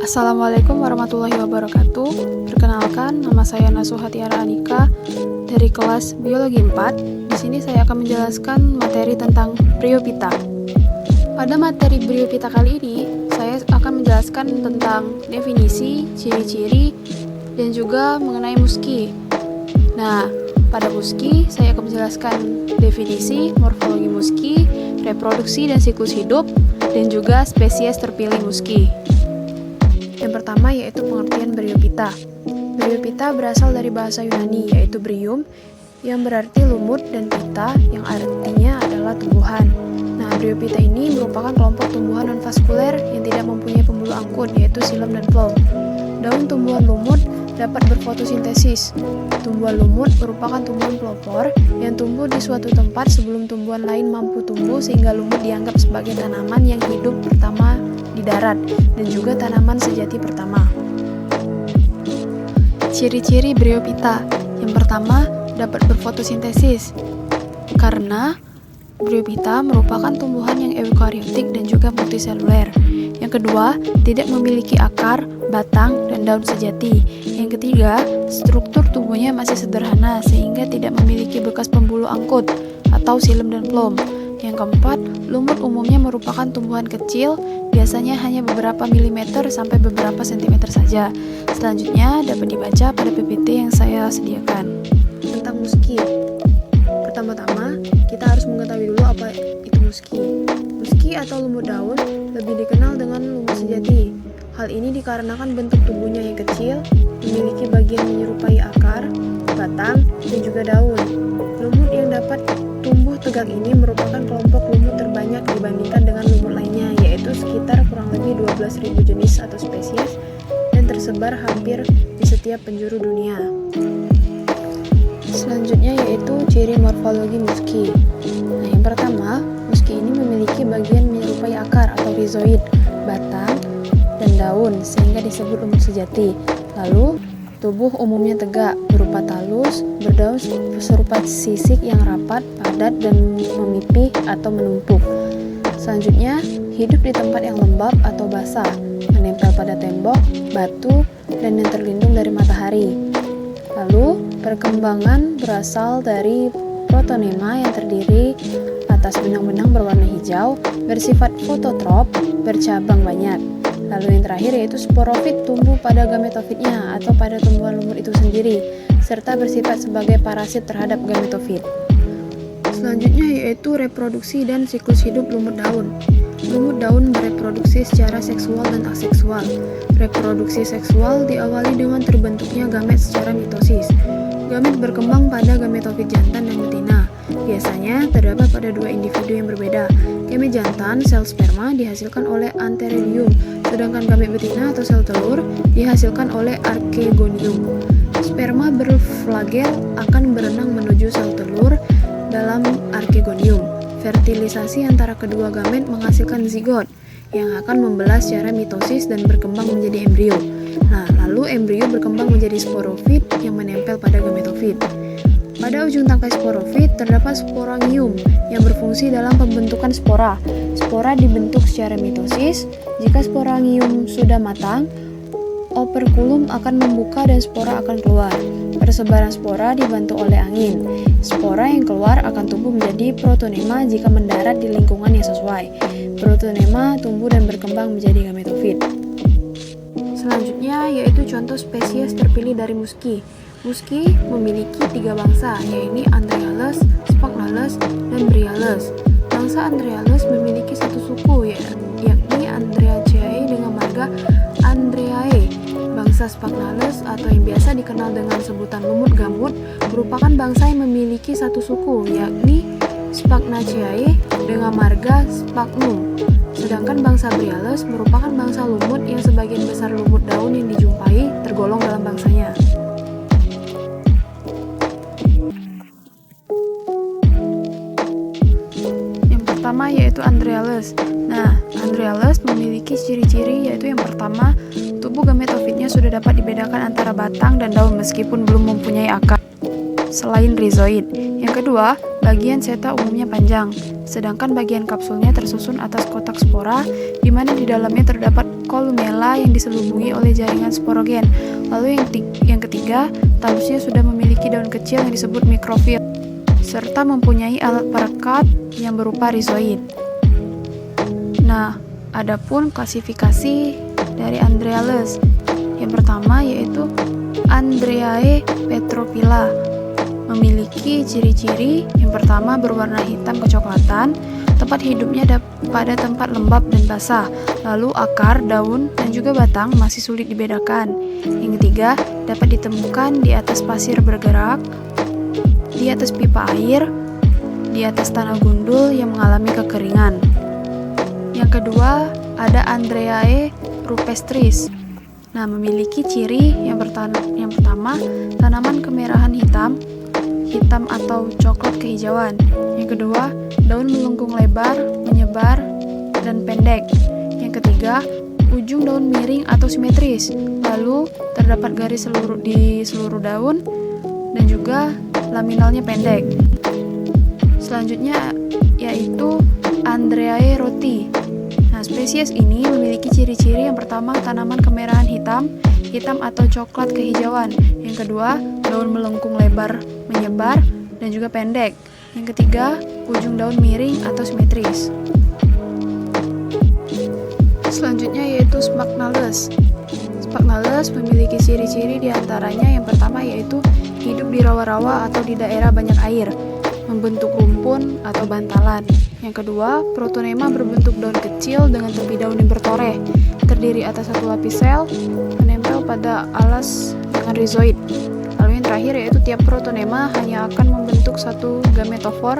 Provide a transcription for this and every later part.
Assalamualaikum warahmatullahi wabarakatuh. Perkenalkan, nama saya Nasuha Tiara Anika dari kelas Biologi 4. Di sini saya akan menjelaskan materi tentang Bryophyta. Pada materi Bryophyta kali ini, saya akan menjelaskan tentang definisi, ciri-ciri, dan juga mengenai musky. Nah, pada musky, saya akan menjelaskan definisi, morfologi musky, reproduksi dan siklus hidup, dan juga spesies terpilih musky. Yang pertama yaitu pengertian Bryophyta. Bryophyta berasal dari bahasa Yunani yaitu bryum yang berarti lumut dan phyta yang artinya adalah tumbuhan. Nah, Bryophyta ini merupakan kelompok tumbuhan non-vaskuler yang tidak mempunyai pembuluh angkut yaitu xilem dan phloem. Daun tumbuhan lumut dapat berfotosintesis. Tumbuhan lumut merupakan tumbuhan pelopor yang tumbuh di suatu tempat sebelum tumbuhan lain mampu tumbuh sehingga lumut dianggap sebagai tanaman yang hidup pertama di darat dan juga tanaman sejati pertama. Ciri-ciri Bryophyta. Yang pertama, dapat berfotosintesis. Karena Bryophyta merupakan tumbuhan yang eukariotik dan juga multiseluler. Yang kedua, tidak memiliki akar, batang, dan daun sejati. Yang ketiga, struktur tubuhnya masih sederhana sehingga tidak memiliki bekas pembuluh angkut atau xilem dan phloem. Yang keempat, lumut umumnya merupakan tumbuhan kecil, biasanya hanya beberapa milimeter sampai beberapa sentimeter saja. Selanjutnya dapat dibaca pada PPT yang saya sediakan. Tentang musky. Pertama-tama, kita harus mengetahui dulu apa itu musky. Musky atau lumut daun lebih dikenal dengan lumut sejati. Hal ini dikarenakan bentuk tubuhnya yang kecil, memiliki bagian menyerupai akar, batang, dan juga daun. Lumut yang dapat tumbuh tegak ini merupakan kelompok lumut terbanyak dibandingkan dengan lumut lainnya, yaitu sekitar kurang lebih 12.000 jenis atau spesies dan tersebar hampir di setiap penjuru dunia. Selanjutnya yaitu ciri morfologi musky. Nah, yang pertama, musky ini memiliki bagian menyerupai akar atau rhizoid, batang, dan daun sehingga disebut lumut sejati. Lalu, tubuh umumnya tegak, berupa talus, berdaun serupa sisik yang rapat, padat, dan memipih atau menumpuk. Selanjutnya, hidup di tempat yang lembab atau basah, menempel pada tembok, batu, dan yang terlindung dari matahari. Lalu, perkembangan berasal dari protonema yang terdiri atas benang-benang berwarna hijau, bersifat fototrop, bercabang banyak. Lalu yang terakhir yaitu sporofit tumbuh pada gametofitnya atau pada tumbuhan lumut itu sendiri, serta bersifat sebagai parasit terhadap gametofit. Selanjutnya yaitu reproduksi dan siklus hidup lumut daun. Lumut daun bereproduksi secara seksual dan aseksual. Reproduksi seksual diawali dengan terbentuknya gamet secara mitosis. Gamet berkembang pada gametofit jantan dan betina. Biasanya terdapat pada dua individu yang berbeda. Gamet jantan, sel sperma, dihasilkan oleh antheridium, sedangkan gamet betina atau sel telur dihasilkan oleh archegonium. Sperma berflagel akan berenang menuju sel telur dalam archegonium. Fertilisasi antara kedua gamet menghasilkan zigot yang akan membelah secara mitosis dan berkembang menjadi embrio. Nah, lalu embrio berkembang menjadi sporofit yang menempel pada gametofit. Pada ujung tangkai sporofit terdapat sporangium yang berfungsi dalam pembentukan spora. Spora dibentuk secara mitosis. Jika sporangium sudah matang, operkulum akan membuka dan spora akan keluar. Persebaran spora dibantu oleh angin. Spora yang keluar akan tumbuh menjadi protonema jika mendarat di lingkungan yang sesuai. Protonema tumbuh dan berkembang menjadi gametofit. Selanjutnya yaitu contoh spesies terpilih dari musky. Musky memiliki 3 bangsa, yaitu Andreales, Sphagnales, dan Bryales. Bangsa Andreales memiliki satu suku, yakni Andreaceae dengan marga Andreae. Bangsa Sphagnales atau yang biasa dikenal dengan sebutan lumut gambut merupakan bangsa yang memiliki satu suku, yakni Sphagnacea dengan marga Sphagnum. Sedangkan bangsa Bryales merupakan bangsa lumut yang sebagian besar lumut daun yang dijumpai tergolong dalam bangsanya. Yang pertama yaitu Andreales. Nah, Andreales memiliki ciri-ciri yaitu yang pertama, tubuh gametofitnya sudah dapat dibedakan antara batang dan daun meskipun belum mempunyai akar selain rhizoid. Yang kedua, bagian seta umumnya panjang, sedangkan bagian kapsulnya tersusun atas kotak spora, di mana di dalamnya terdapat kolumella yang diselubungi oleh jaringan sporogen. Lalu yang ketiga, talusnya sudah memiliki daun kecil yang disebut mikrofil, serta mempunyai alat perekat yang berupa rizoid. Nah, adapun klasifikasi dari Andreales. Yang pertama yaitu Andreae petrophylla. Memiliki ciri-ciri yang pertama berwarna hitam kecoklatan, tempat hidupnya pada tempat lembab dan basah, lalu akar, daun, dan juga batang masih sulit dibedakan. Yang ketiga, dapat ditemukan di atas pasir bergerak, di atas pipa air, di atas tanah gundul yang mengalami kekeringan. Yang kedua, ada Andreae rupestris. Nah, memiliki ciri yang pertama, tanaman kemerahan hitam atau coklat kehijauan. Yang kedua, daun melengkung lebar, menyebar, dan pendek. Yang ketiga, ujung daun miring atau simetris. Lalu, terdapat garis di seluruh daun dan juga laminalnya pendek. Selanjutnya yaitu Andreae roti. Nah, spesies ini memiliki ciri-ciri yang pertama, tanaman kemerahan hitam atau coklat kehijauan. Yang kedua, daun melengkung lebar, menyebar, dan juga pendek. Yang ketiga, ujung daun miring atau simetris. Selanjutnya yaitu Sphagnales. Sphagnales memiliki ciri-ciri diantaranya yang pertama yaitu hidup di rawa-rawa atau di daerah banyak air, membentuk rumpun atau bantalan. Yang kedua, protonema berbentuk daun kecil dengan tepi daun yang bertoreh, terdiri atas satu lapis sel, menempel pada alas dengan rizoid. Lalu yang terakhir yaitu tiap protonema hanya akan membentuk satu gametofor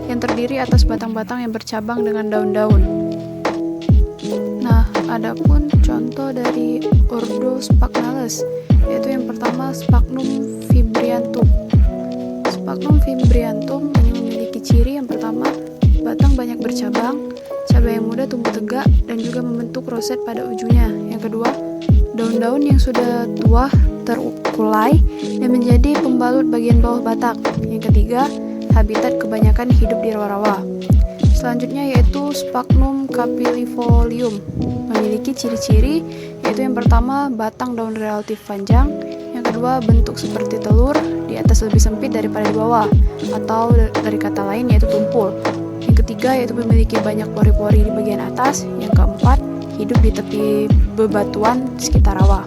yang terdiri atas batang-batang yang bercabang dengan daun-daun. Nah, adapun contoh dari ordo Sphagnales, yaitu yang pertama Sphagnum fimbriatum. Sphagnum fimbriatum ini memiliki ciri yang pertama, batang banyak bercabang, cabai yang muda tumbuh tegak, dan juga membentuk roset pada ujungnya. Yang kedua, daun-daun yang sudah tua terkulai dan menjadi pembalut bagian bawah batang. Yang ketiga, habitat kebanyakan hidup di rawa-rawa. Selanjutnya yaitu Sphagnum capillifolium. Memiliki ciri-ciri yaitu yang pertama, batang daun relatif panjang. Yang kedua, bentuk seperti telur, di atas lebih sempit daripada di bawah, atau dari kata lain yaitu tumpul. Yang ketiga yaitu memiliki banyak pori-pori di bagian atas. Yang keempat, hidup di tepi bebatuan sekitar rawa.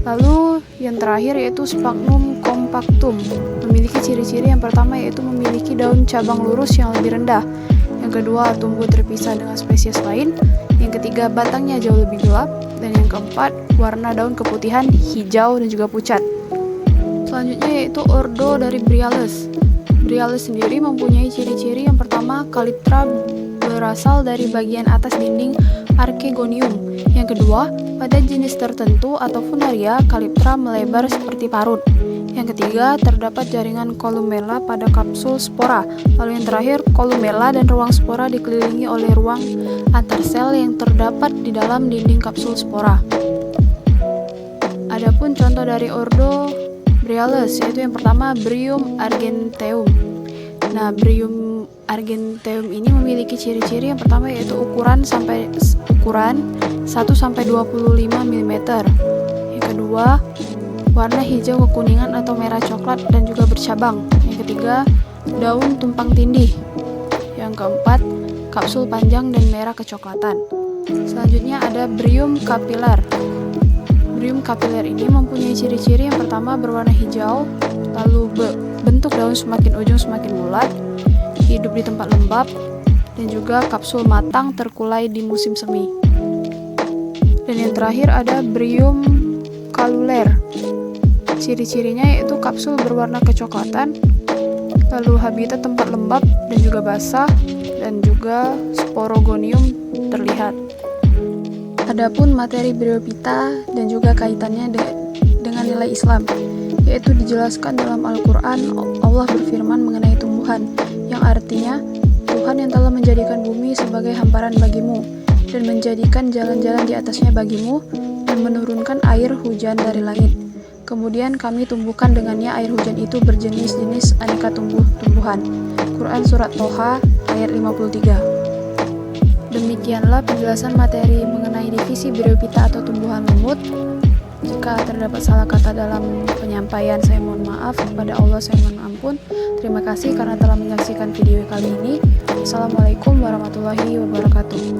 Lalu yang terakhir yaitu Sphagnum compactum. Memiliki ciri-ciri yang pertama yaitu memiliki daun cabang lurus yang lebih rendah. Yang kedua, tumbuh terpisah dengan spesies lain. Yang ketiga, batangnya jauh lebih gelap. Dan yang keempat, warna daun keputihan, hijau, dan juga pucat. Selanjutnya yaitu ordo dari Bryales. Bryales sendiri mempunyai ciri-ciri yang pertama, kaliptra berasal dari bagian atas dinding archegonium. Yang kedua, pada jenis tertentu atau funaria, kaliptra melebar seperti parut. Yang ketiga, terdapat jaringan kolumella pada kapsul spora. Lalu yang terakhir, kolumella dan ruang spora dikelilingi oleh ruang antar sel yang terdapat di dalam dinding kapsul spora. Adapun contoh dari ordo Bryales yaitu yang pertama, Bryum argenteum. Nah, Bryum argenteum ini memiliki ciri-ciri yang pertama yaitu ukuran 1-25 mm. Yang kedua, warna hijau kekuningan atau merah coklat dan juga bercabang. Yang ketiga, daun tumpang tindih. Yang keempat, kapsul panjang dan merah kecoklatan. Selanjutnya ada Bryum capillar. Bryum capillar ini mempunyai ciri-ciri yang pertama berwarna hijau, lalu bentuk daun semakin ujung semakin bulat, hidup di tempat lembab, dan juga kapsul matang terkulai di musim semi. Dan yang terakhir ada Bryum calular. Ciri-cirinya yaitu kapsul berwarna kecoklatan, lalu habitat tempat lembab dan juga basah, dan juga sporogonium terlihat. Adapun materi Bryophyta dan juga kaitannya dengan nilai Islam, yaitu dijelaskan dalam Al-Quran. Allah berfirman mengenai tumbuhan, yang artinya Tuhan yang telah menjadikan bumi sebagai hamparan bagimu, dan menjadikan jalan-jalan di atasnya bagimu, dan menurunkan air hujan dari langit. Kemudian kami tumbuhkan dengannya air hujan itu berjenis-jenis aneka tumbuh-tumbuhan. Quran Surat Toha ayat 53. Demikianlah penjelasan materi mengenai divisi bryophyta atau tumbuhan lumut. Jika terdapat salah kata dalam penyampaian, saya mohon maaf. Kepada Allah saya mohon ampun. Terima kasih karena telah menyaksikan video kali ini. Assalamualaikum warahmatullahi wabarakatuh.